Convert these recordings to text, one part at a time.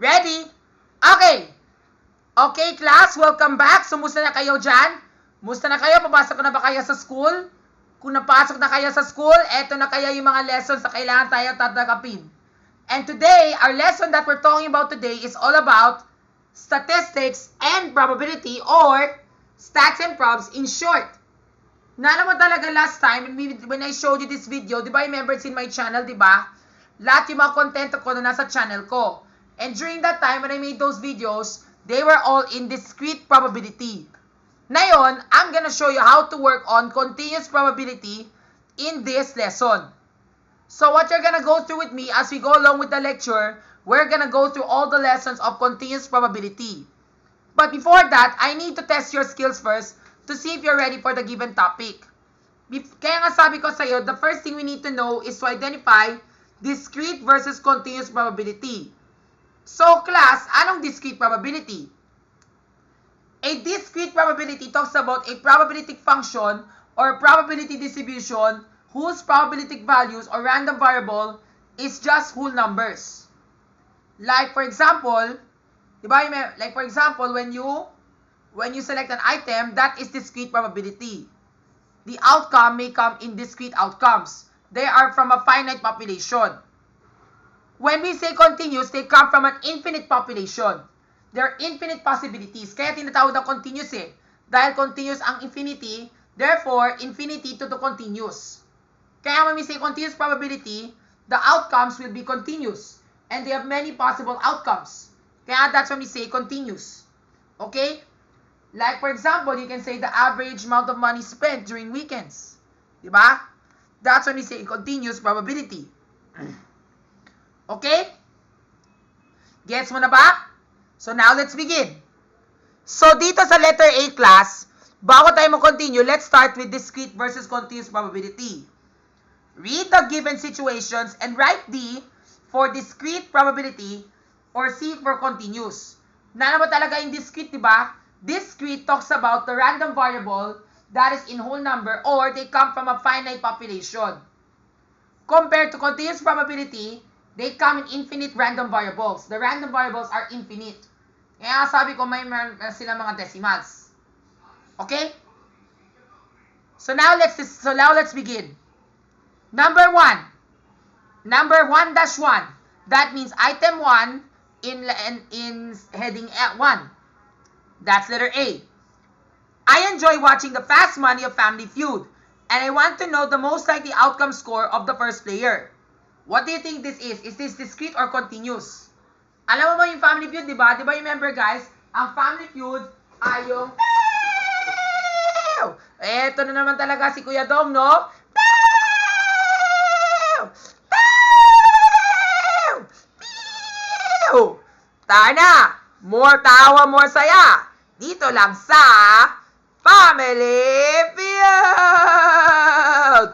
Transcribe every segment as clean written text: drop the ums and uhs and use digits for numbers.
Ready? Okay. Okay, class, welcome back. So, musta na kayo dyan? Musta na kayo? Papasok na ba kayo sa school? Kung napasok na kayo sa school, eto na kaya yung mga lessons na kailangan tayo tatanggapin. And today, our lesson that we're talking about today is all about statistics and probability, or stats and probs in short. Nala mo talaga last time when I showed you this video, di ba, remember it's in my channel, di ba? Lahat yung mga content ko na nasa channel ko. And during that time, when I made those videos, they were all in discrete probability. Ngayon, I'm gonna show you how to work on continuous probability in this lesson. So what you're gonna go through with me as we go along with the lecture, we're gonna go through all the lessons of continuous probability. But before that, I need to test your skills first to see if you're ready for the given topic. Kaya nga sabi ko sa'yo, the first thing we need to know is to identify discrete versus continuous probability. So class, anong discrete probability? A discrete probability talks about a probabilistic function or probability distribution whose probabilistic values or random variable is just whole numbers. Like for example, diba, like for example, when you select an item, that is discrete probability. The outcome may come in discrete outcomes. They are from a finite population. When we say continuous, they come from an infinite population. There are infinite possibilities. Kaya tinatawag na continuous eh. Dahil continuous ang infinity, therefore, infinity to the continuous. Kaya when we say continuous probability, the outcomes will be continuous. And they have many possible outcomes. Kaya that's when we say continuous. Okay? Like for example, you can say the average amount of money spent during weekends. Diba? That's when we say continuous probability. Okay? Gets mo na ba? So now let's begin. So dito sa letter A class, bago tayo mag-continue, let's start with discrete versus continuous probability. Read the given situations and write D for discrete probability or C for continuous. Nana ba talaga yung discrete, diba? Discrete talks about the random variable that is in whole number or they come from a finite population. Compared to continuous probability, they come in infinite random variables. The random variables are infinite. Kaya sabi ko may sila mga decimals. Okay? So now let's begin. Number 1. Number 1-1. That means item 1 in heading 1. That's letter A. I enjoy watching the fast money of Family Feud, and I want to know the most likely outcome score of the first player. What do you think this is? Is this discrete or continuous? Alam mo ba yung Family Feud, di ba? Di ba, remember guys, ang Family Feud ay yung eto na naman talaga si Kuya Dom, no? Tana! More tawa, more saya! Dito lang sa Family Feud!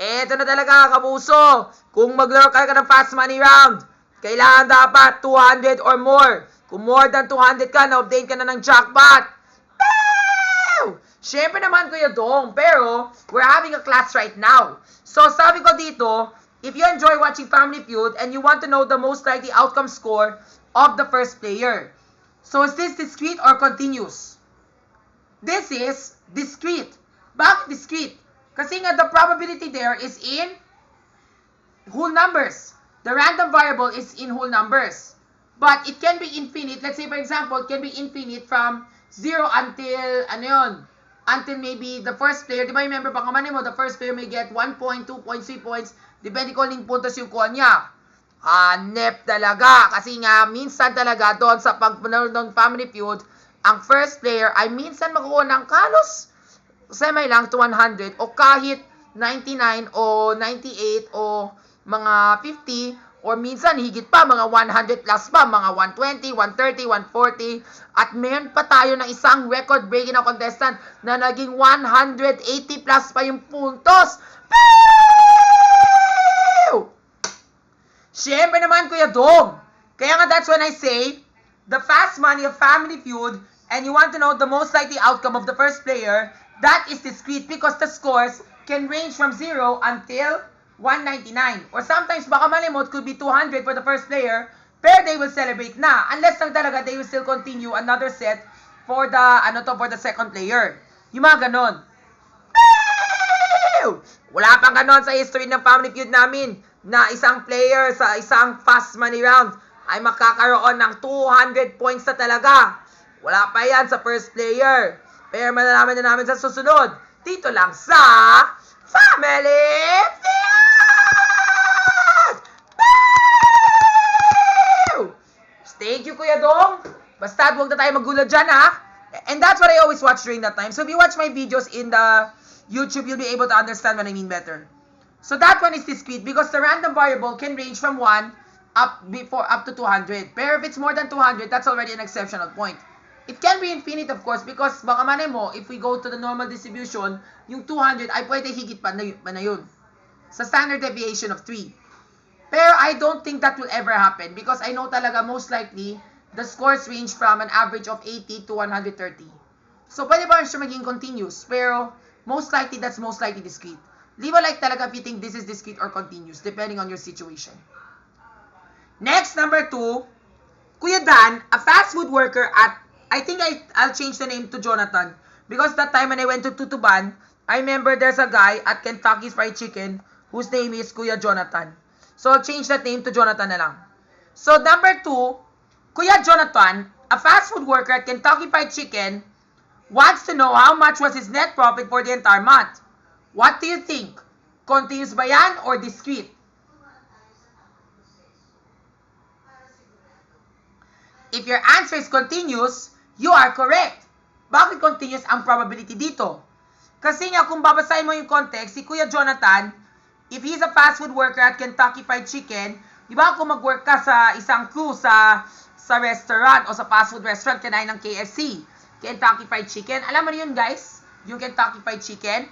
Eto na talaga, kapuso. Kung maglaro ka ng fast money round, kailangan dapat 200 or more. Kung more than 200 ka, na-obtain ka na ng jackpot. Siyempre naman, Kuya Dong, pero we're having a class right now. So sabi ko dito, if you enjoy watching Family Feud and you want to know the most likely outcome score of the first player. So is this discrete or continuous? This is discrete. Bakit discrete? Kasi nga the probability there is in whole numbers. The random variable is in whole numbers. But it can be infinite. Let's say for example, it can be infinite from 0 until, until maybe the first player. Di ba remember, baka manin mo, the first player may get 1 point, 2 points, 3 points. Depende kung aling puntos yung kuha niya. Hanep talaga. Kasi nga, minsan talaga doon sa pagpunod ng Family Feud, ang first player ay minsan makukuha ng kalos semi lang to 100 o kahit 99 o 98 o mga 50 or minsan higit pa, mga 100 plus pa, mga 120, 130, 140. At meron pa tayo ng isang record-breaking na contestant na naging 180 plus pa yung puntos. Siyempre naman, Kuya Dom. Kaya nga that's when I say, the fast money of Family Feud, and you want to know the most likely outcome of the first player, that is discrete because the scores can range from 0 until 199. Or sometimes, baka malimot, could be 200 for the first player, pero they will celebrate na. Unless lang talaga, they will still continue another set for the, for the second player. Yung mga ganon. Wala pang ganon sa history ng Family Feud namin na isang player sa isang fast money round ay makakaroon ng 200 points na talaga. Wala pa yan sa first player. Pero malalaman na namin sa susunod. Dito lang sa Family Feud! Thank you, Kuya Dong. Basta huwag na tayo magulo dyan, ha? And that's what I always watch during that time. So if you watch my videos in the YouTube, you'll be able to understand what I mean better. So that one is discrete because the random variable can range from 1 up to 200. Pero if it's more than 200, that's already an exceptional point. It can be infinite, of course, because baka manay mo, if we go to the normal distribution, yung 200 ay pwede higit pa na yun. Sa standard deviation of 3. Pero I don't think that will ever happen because I know talaga most likely the scores range from an average of 80 to 130. So pwede ba siya maging continuous? Pero most likely, that's most likely discrete. Leave a like talaga if you think this is discrete or continuous depending on your situation. Next, number 2, Kuya Dan, a fast food worker at, I think I'll change the name to Jonathan because that time when I went to Tutuban, I remember there's a guy at Kentucky Fried Chicken whose name is Kuya Jonathan. So, I'll change that name to Jonathan na lang. So, number 2, Kuya Jonathan, a fast food worker at Kentucky Fried Chicken, wants to know how much was his net profit for the entire month. What do you think? Continuous ba yan or discrete? If your answer is continuous, you are correct. Bakit continuous ang probability dito? Kasi nga, kung babasahin mo yung context, si Kuya Jonathan, if he's a fast food worker at Kentucky Fried Chicken, di ba kung mag-work ka sa isang crew sa restaurant o sa fast food restaurant, kinain ng KFC, Kentucky Fried Chicken, alam mo yun guys, yung Kentucky Fried Chicken,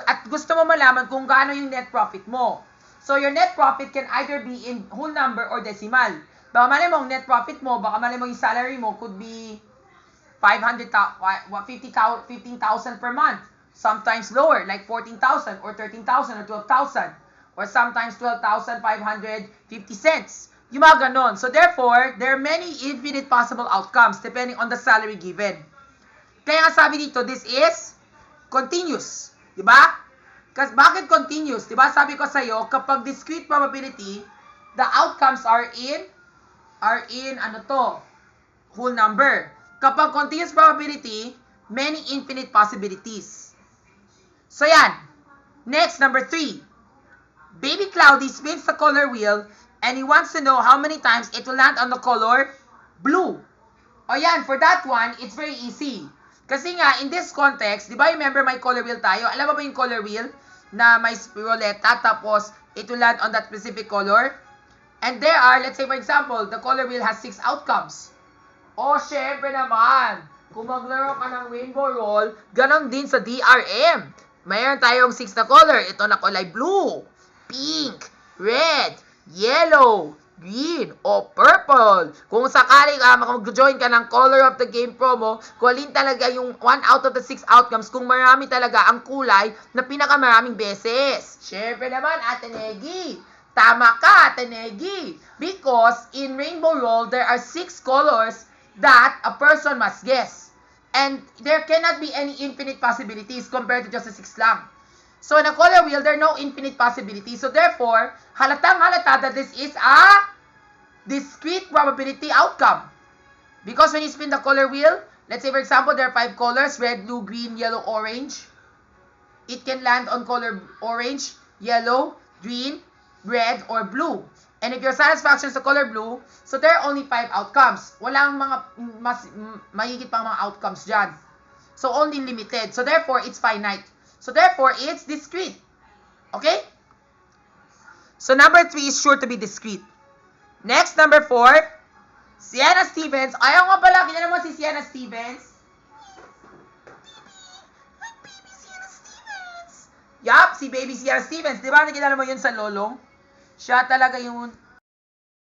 at gusto mo malaman kung gaano yung net profit mo. So your net profit can either be in whole number or decimal. Baka mali mo, net profit mo, baka mali mo yung salary mo could be 15,000 per month. Sometimes lower, like 14,000 or 13,000 or 12,000. Or sometimes 12,550 cents. Yung mga ganon. So therefore, there are many infinite possible outcomes depending on the salary given. Kaya nga sabi dito, this is continuous. Diba? Kasi bakit continuous? Diba sabi ko sa'yo, kapag discrete probability, the outcomes are in whole number. Kapag continuous probability, many infinite possibilities. So yan. Next, number 3. Baby Cloudy spins the color wheel and he wants to know how many times it will land on the color blue. O yan, for that one, it's very easy. Kasi nga, in this context, di ba remember may color wheel tayo? Alam mo ba yung color wheel? Na may spiruleta, tapos it will land on that specific color? And there are, let's say for example, the color wheel has 6 outcomes. O, syempre naman, kung maglaro ka ng rainbow roll, ganon din sa DRM. Mayroon tayong 6 na color. Ito na kulay blue, pink, red, yellow, green, o purple. Kung sakali mag-join ka ng Color of the Game promo, kung alin talaga yung 1 out of the 6 outcomes, kung marami talaga ang kulay na pinakamaraming beses. Syempre naman, Ate Negi. Tama ka, Ate Negi. Because in Rainbow Roll, there are 6 colors that a person must guess. And there cannot be any infinite possibilities compared to just the 6 lang. So in a color wheel, there are no infinite possibilities. So therefore, halatang-halata that this is a discrete probability outcome. Because when you spin the color wheel, let's say for example, there are 5 colors, red, blue, green, yellow, orange. It can land on color orange, yellow, green, red, or blue. And if your satisfaction is the color blue, so there are only 5 outcomes. Walang mga mahigit pang mga outcomes dyan. So only limited. So therefore, it's finite. So therefore, it's discrete. Okay? So number 3 is sure to be discrete. Next, number 4, Sienna Stevens. Ayaw nga pala, kilala mo si Sienna Stevens? Hi, baby Sienna Stevens. Yup, si baby Sienna Stevens. Di ba nakilala mo yun sa lolong? Siya talaga yun.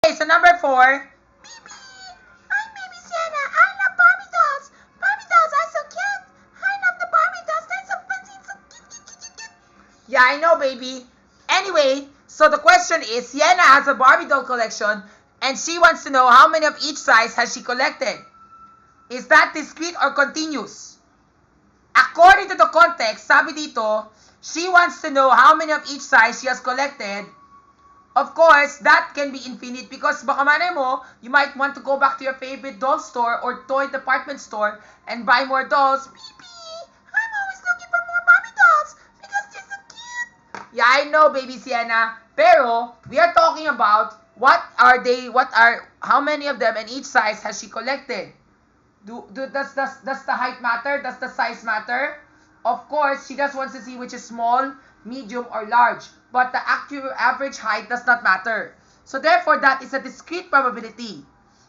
Okay, so number 4. Baby! Hi, baby Sienna. I love Barbie dolls. Barbie dolls are so cute. I love the Barbie dolls. They're so fancy, so cute. Yeah, I know, baby. Anyway, So the question is, Sienna has a Barbie doll collection and she wants to know how many of each size has she collected. Is that discrete or continuous? According to the context, sabi dito, she wants to know how many of each size she has collected. Of course, that can be infinite because baka malay mo, you might want to go back to your favorite doll store or toy department store and buy more dolls. Baby, I'm always looking for more Barbie dolls because they're so cute. Yeah, I know, baby Sienna. Pero, we are talking about how many of them and each size has she collected? Does the height matter? Does the size matter? Of course, she just wants to see which is small, medium, or large. But the accurate average height does not matter. So therefore, that is a discrete probability.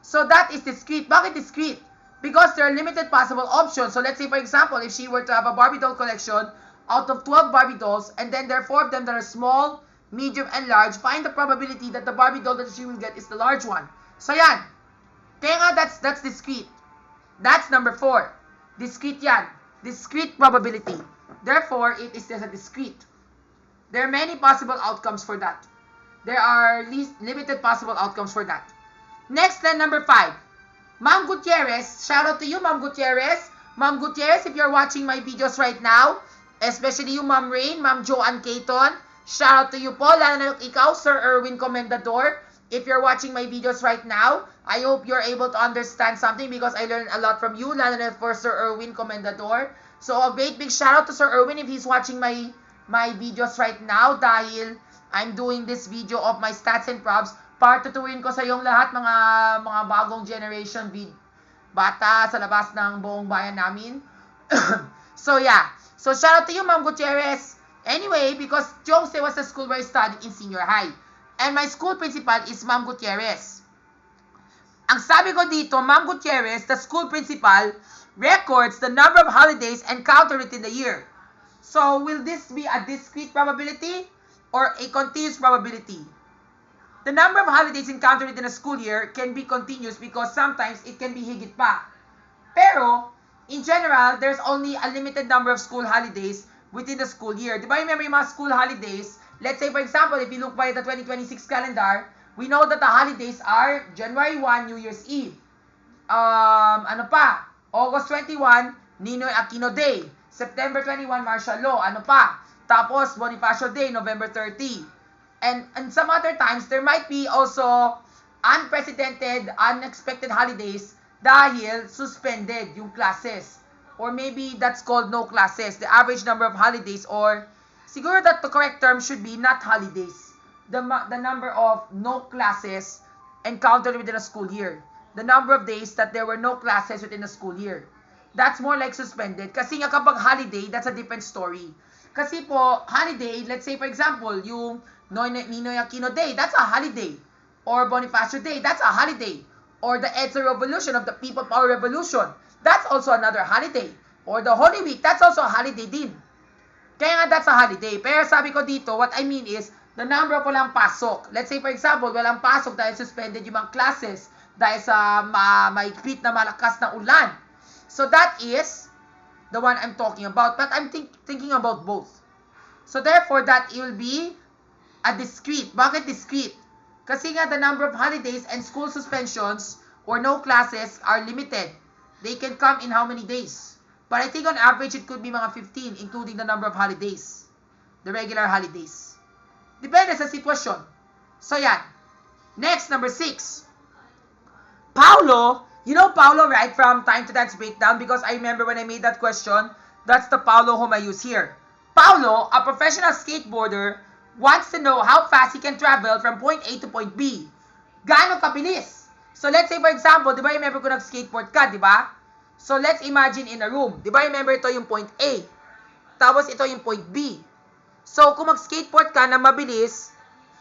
So that is discrete. Bakit discrete? Because there are limited possible options. So let's say, for example, if she were to have a Barbie doll collection out of 12 Barbie dolls, and then there are 4 of them that are small, medium, and large, find the probability that the Barbie doll that she will get is the large one. So yan. Kaya nga, that's discrete. That's number 4. Discrete yan. Discrete probability. Therefore, it is just a discrete. There are many possible outcomes for that. There are limited possible outcomes for that. Next, then, number 5. Ma'am Gutierrez. Shout out to you, Ma'am Gutierrez. Ma'am Gutierrez, if you're watching my videos right now, especially you, Ma'am Rain, Ma'am Joanne Caton, shout out to you po, lalo na ikaw, Sir Erwin Comendador. If you're watching my videos right now, I hope you're able to understand something because I learned a lot from you, lalo na for Sir Erwin Comendador. So, a great big shout out to Sir Erwin if he's watching my videos right now dahil I'm doing this video of my stats and probs. Partutuin ko sa yung lahat mga bagong generation bata sa labas ng buong bayan namin. So, yeah. So, shout out to you, Ma'am Gutierrez. Anyway, because Jose was the school where I studied in senior high. And my school principal is Ma'am Gutierrez. Ang sabi ko dito, Ma'am Gutierrez, the school principal, records the number of holidays encountered within the year. So, will this be a discrete probability or a continuous probability? The number of holidays encountered within a school year can be continuous because sometimes it can be higit pa. Pero, in general, there's only a limited number of school holidays within the school year. Di ba remember yung mga school holidays? Let's say, for example, if you look by the 2026 calendar, we know that the holidays are January 1, New Year's Eve. August 21, Ninoy Aquino Day. September 21, martial law. Tapos, Bonifacio Day, November 30. And some other times, there might be also unprecedented, unexpected holidays dahil suspended yung classes. Or maybe that's called no classes. The average number of holidays, or siguro that the correct term should be not holidays. The number of no classes encountered within a school year. The number of days that there were no classes within a school year. That's more like suspended. Kasi nga kapag holiday, that's a different story. Kasi po, holiday, let's say for example, yung Ninoy Aquino Day, that's a holiday. Or Bonifacio Day, that's a holiday. Or the EDSA Revolution of the People Power Revolution, that's also another holiday. Or the Holy Week, that's also a holiday din. Kaya nga that's a holiday. Pero sabi ko dito, what I mean is, the number of walang pasok. Let's say for example, walang pasok dahil suspended yung mga classes dahil sa maikpit na malakas na ulan. So that is the one I'm talking about. But I'm thinking about both. So therefore, that will be a discrete. Bakit discrete? Kasi nga the number of holidays and school suspensions or no classes are limited. They can come in how many days? But I think on average, it could be mga 15, including the number of holidays. The regular holidays. Depende sa sitwasyon. So yan. Next, number 6. Paulo, you know Paulo, right, from Time to Dance Breakdown, because I remember when I made that question, that's the Paulo whom I use here. Paulo, a professional skateboarder, wants to know how fast he can travel from point A to point B. Gaano kabilis? So let's say for example, di ba remember kung nag-skateboard ka, di ba? So let's imagine in a room. Di ba remember ito yung point A. Tapos ito yung point B. So kung mag-skateboard ka na mabilis,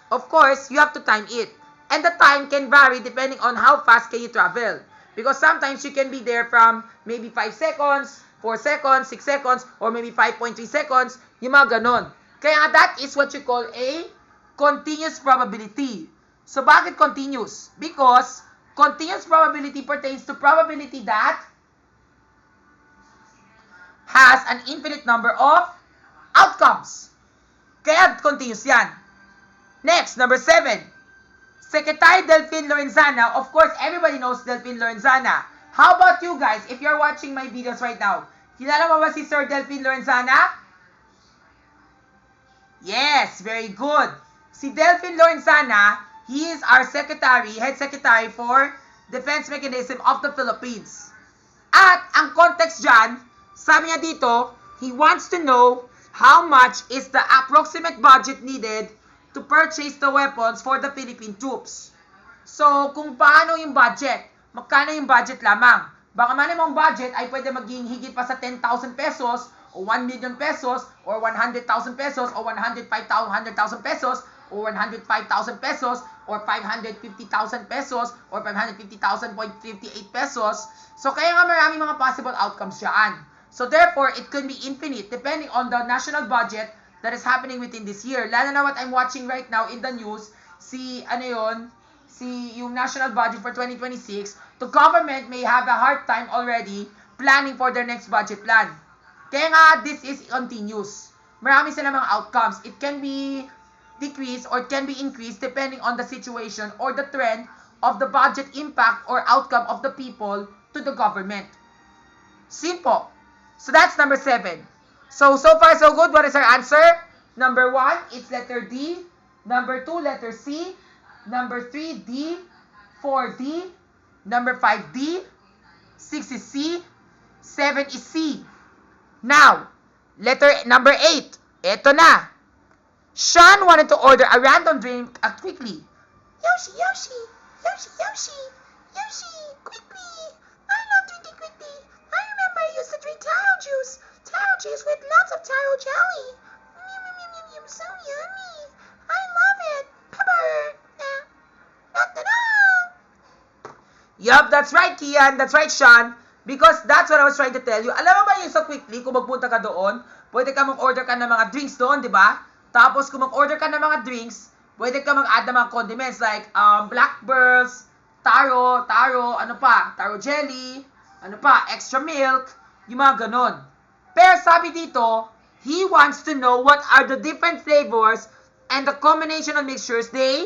of course, you have to time it. And the time can vary depending on how fast can you travel. Because sometimes you can be there from maybe 5 seconds, 4 seconds, 6 seconds, or maybe 5.3 seconds, yung mga ganon. Kaya that is what you call a continuous probability. So bakit continuous? Because continuous probability pertains to probability that has an infinite number of outcomes. Kaya continuous yan. Next, number 7. Secretary Delphine Lorenzana. Of course, everybody knows Delphine Lorenzana. How about you guys, if you're watching my videos right now? Kilala mo ba si Sir Delphine Lorenzana? Yes, very good. Si Delphine Lorenzana, he is our secretary, head secretary for Defense Mechanism of the Philippines. At ang context dyan, sabi niya dito, he wants to know how much is the approximate budget needed to purchase the weapons for the Philippine troops. So, kung paano yung budget, magkano yung budget lamang. Baka man yung budget ay pwede maging higit pa sa 10,000 pesos, o 1 million pesos, or 100,000 pesos, or 100,000 pesos, or 105,000 pesos, or 550,000 pesos, or 550,000.58 pesos. So, kaya nga maraming mga possible outcomes dyan. So, therefore, it can be infinite depending on the national budget that is happening within this year. Lalo na what I'm watching right now in the news, yung national budget for 2026, the government may have a hard time already planning for their next budget plan. Kaya nga, this is continuous. Marami sila mga outcomes. It can be decreased or it can be increased depending on the situation or the trend of the budget impact or outcome of the people to the government. Simple. So that's number 7. So far so good. What is our answer? Number 1, it's letter D. Number 2, letter C. Number 3, D. 4, D. Number 5, D. 6 is C. 7 is C. Now, number 8. Eto na. Sean wanted to order a random drink quickly. Yoshi, Yoshi, Yoshi, Yoshi, Yoshi, quickly. I love drinking quickly. I remember I used to drink taro juice with lots of taro jelly. Yum, yum, yum, yum, yum, so yummy. I love it. Pepper. Yup, that's right, Kian. That's right, Sean. Because that's what I was trying to tell you. Alam mo ba yung sa quickly, kung magpunta ka doon, pwede ka mag-order ka ng mga drinks doon, di ba? Tapos, kung mag-order ka ng mga drinks, pwede ka mag-add ng mga condiments like blackbirds, taro, taro jelly, extra milk, yung mga ganon. Pero sabi dito, he wants to know what are the different flavors and the combination of mixtures they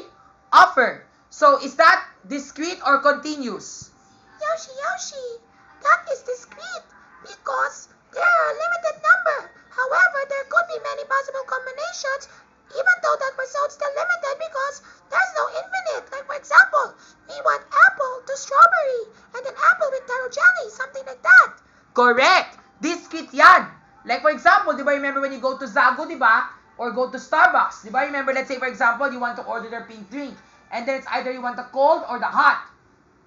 offer. So, is that discrete or continuous? Yoshi, that is discrete because there are a limited number. However, there could be many possible combinations even though that result's still limited because there's no infinite. Like, for example, we want apple to strawberry and an apple with taro jelly, something like that. Correct. Discrete yan. Like, for example, di ba, remember when you go to Zago, di ba? Or go to Starbucks. Di ba, remember, let's say, for example, you want to order their pink drink. And then it's either you want the cold or the hot.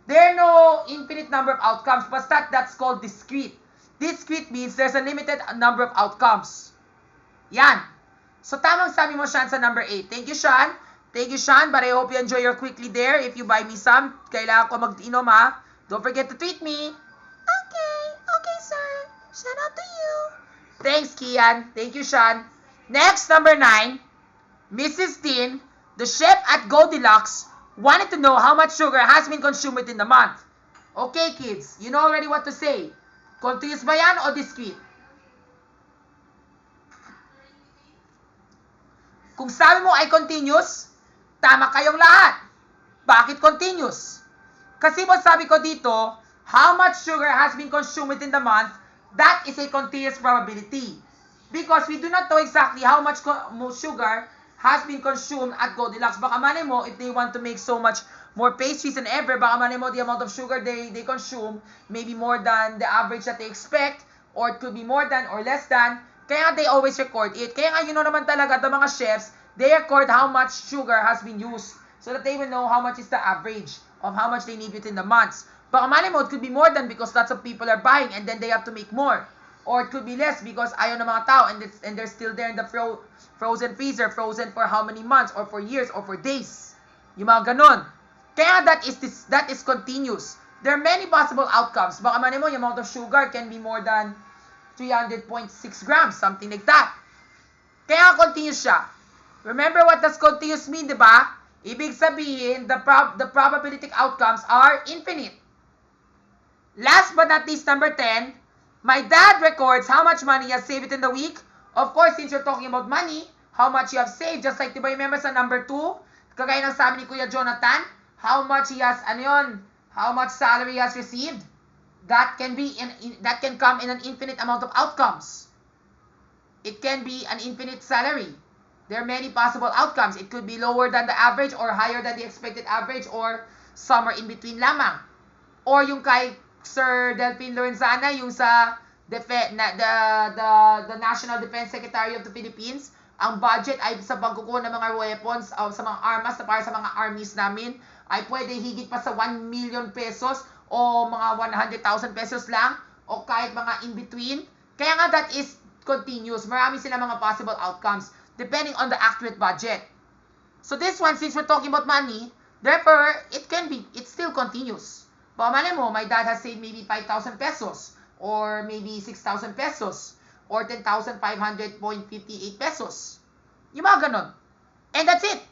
There are no infinite number of outcomes, but that's called discrete. Discrete means there's a limited number of outcomes. Yan. So, tamang sabi mo, Sean, sa number 8. Thank you, Sean. Thank you, Sean. But I hope you enjoy your quickly there. If you buy me some, kailangan ko mag-inom, ha? Don't forget to tweet me. Okay, sir. Shout out to you. Thanks, Kian. Thank you, Sean. Next, number 9. Mrs. Dean, the chef at Goldilocks, wanted to know how much sugar has been consumed within the month. Okay, kids. You know already what to say. Continuous ba yan o discrete? Kung sabi mo ay continuous, tama kayong lahat. Bakit continuous? Kasi mo sabi ko dito, how much sugar has been consumed within the month, that is a continuous probability. Because we do not know exactly how much sugar has been consumed at Goldilocks. Baka malay mo, if they want to make so much more pastries than ever, baka malay mo, the amount of sugar they consume may be more than the average that they expect, or it could be more than or less than. Kaya they always record it. Kaya nga, naman talaga, the mga chefs, they record how much sugar has been used so that they will know how much is the average of how much they need within the months. Baka malay mo, it could be more than because lots of people are buying and then they have to make more. Or it could be less because ayaw ng mga tao and they're still there in the frozen freezer, frozen for how many months or for years or for days. Yung mga ganon. Kaya that is continuous. There are many possible outcomes. Baka man mo, yung amount of sugar can be more than 300.6 grams, something like that. Kaya continuous siya. Remember what does continuous mean, di ba? Ibig sabihin, the probabilistic outcomes are infinite. Last but not least, number 10, my dad records how much money he has saved within the week. Of course, since you're talking about money, how much you have saved. Just like, diba, remember sa number 2, kagaya ng sabi ni Kuya Jonathan, how much he has, how much salary he has received. That can come in an infinite amount of outcomes. It can be an infinite salary. There are many possible outcomes. It could be lower than the average or higher than the expected average or somewhere in between lamang. Or yung kay Sir Delphine Lorenzana, yung sa the National Defense Secretary of the Philippines, ang budget ay sa pagkukuha ng mga weapons sa mga armas na para sa mga armies namin ay pwede higit pa sa 1 million pesos o mga 100,000 pesos lang o kahit mga in between. Kaya nga that is continuous. Marami sila mga possible outcomes depending on the accurate budget. So this one, since we're talking about money, therefore, it still continues. But malay mo, my dad has saved maybe 5,000 pesos or maybe 6,000 pesos or 10,500.58 pesos. Yung mga ganon. And that's it.